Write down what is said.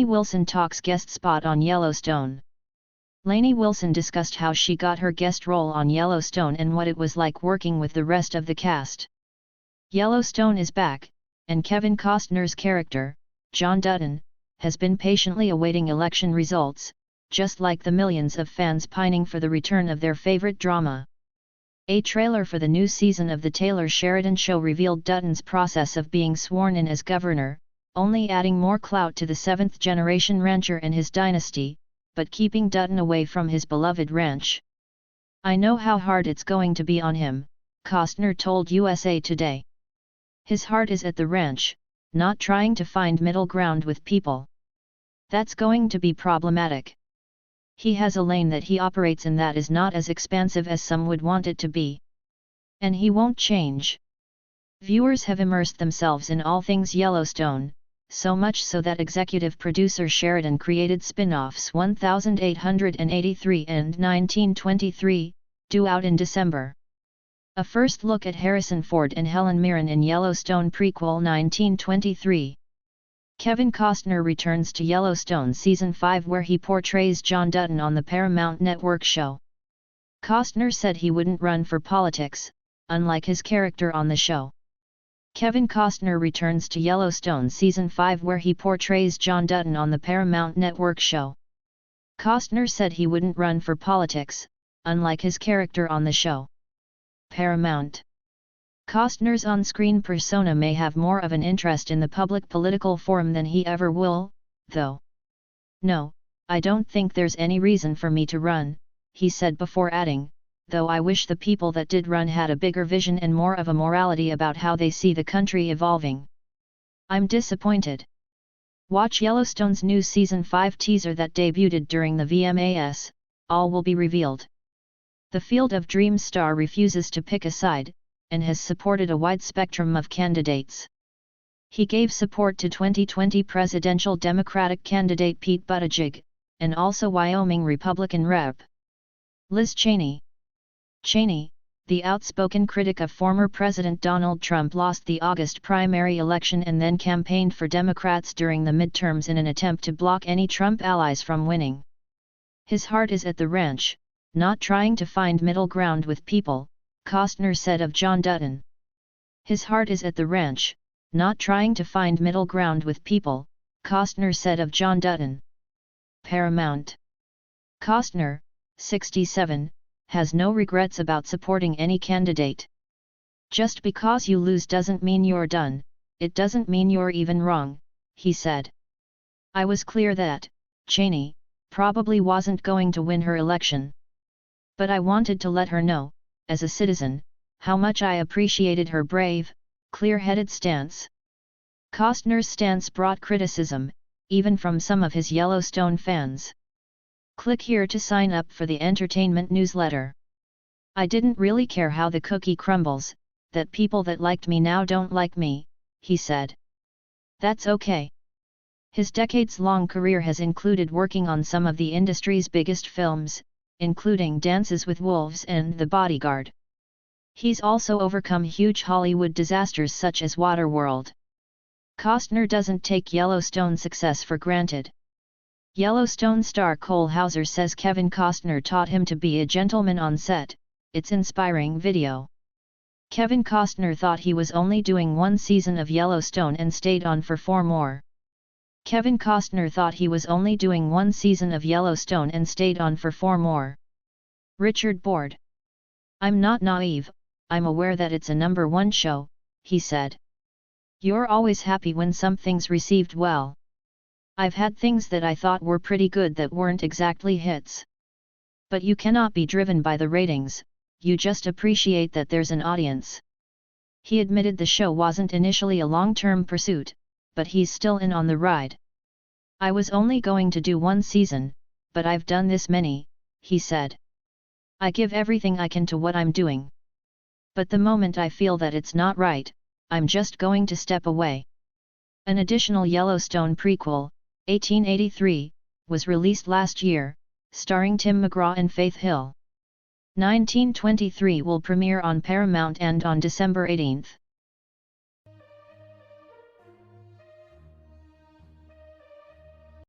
Lainey Wilson talks guest spot on Yellowstone. Lainey Wilson discussed how she got her guest role on Yellowstone and what it was like working with the rest of the cast. Yellowstone is back, and Kevin Costner's character, John Dutton, has been patiently awaiting election results, just like the millions of fans pining for the return of their favorite drama. A trailer for the new season of The Taylor Sheridan Show revealed Dutton's process of being sworn in as governor, only adding more clout to the seventh-generation rancher and his dynasty, but keeping Dutton away from his beloved ranch. "I know how hard it's going to be on him," Costner told USA Today. "His heart is at the ranch, not trying to find middle ground with people. That's going to be problematic. He has a lane that he operates in that is not as expansive as some would want it to be. And he won't change." Viewers have immersed themselves in all things Yellowstone, so much so that executive producer Sheridan created spin-offs 1883 and 1923, due out in December. A first look at Harrison Ford and Helen Mirren in Yellowstone prequel 1923. Kevin Costner returns to Yellowstone Season 5 where he portrays John Dutton on the Paramount Network show. Costner said he wouldn't run for politics, unlike his character on the show. Kevin Costner returns to Yellowstone Season 5 where he portrays John Dutton on the Paramount Network show. Costner said he wouldn't run for politics, unlike his character on the show. Paramount. Costner's on-screen persona may have more of an interest in the public political forum than he ever will, though. "No, I don't think there's any reason for me to run," he said before adding, "though I wish the people that did run had a bigger vision and more of a morality about how they see the country evolving. I'm disappointed." Watch Yellowstone's new Season 5 teaser that debuted during the VMAs, all will be revealed. The Field of Dreams star refuses to pick a side, and has supported a wide spectrum of candidates. He gave support to 2020 presidential Democratic candidate Pete Buttigieg, and also Wyoming Republican Rep. Liz Cheney. Cheney, the outspoken critic of former President Donald Trump, lost the August primary election and then campaigned for Democrats during the midterms in an attempt to block any Trump allies from winning. "His heart is at the ranch, not trying to find middle ground with people," Costner said of John Dutton. "His heart is at the ranch, not trying to find middle ground with people," Costner said of John Dutton. Paramount. Costner, 67, has no regrets about supporting any candidate. "Just because you lose doesn't mean you're done, it doesn't mean you're even wrong," he said. "I was clear that Cheney probably wasn't going to win her election. But I wanted to let her know, as a citizen, how much I appreciated her brave, clear-headed stance." Costner's stance brought criticism, even from some of his Yellowstone fans. Click here to sign up for the entertainment newsletter. "I didn't really care how the cookie crumbles, that people that liked me now don't like me," he said. "That's okay." His decades-long career has included working on some of the industry's biggest films, including Dances with Wolves and The Bodyguard. He's also overcome huge Hollywood disasters such as Waterworld. Costner doesn't take Yellowstone's success for granted. Yellowstone star Cole Hauser says Kevin Costner taught him to be a gentleman on set. It's inspiring video. Kevin Costner thought he was only doing one season of Yellowstone and stayed on for 4 more. Kevin Costner thought he was only doing one season of Yellowstone and stayed on for 4 more. Richard Board. "I'm not naive, I'm aware that it's a #1 show," he said. "You're always happy when something's received well. I've had things that I thought were pretty good that weren't exactly hits. But you cannot be driven by the ratings, you just appreciate that there's an audience." He admitted the show wasn't initially a long-term pursuit, but he's still in on the ride. "I was only going to do one season, but I've done this many," he said. "I give everything I can to what I'm doing. But the moment I feel that it's not right, I'm just going to step away." An additional Yellowstone prequel, 1883, was released last year, starring Tim McGraw and Faith Hill. 1923 will premiere on Paramount and on December 18.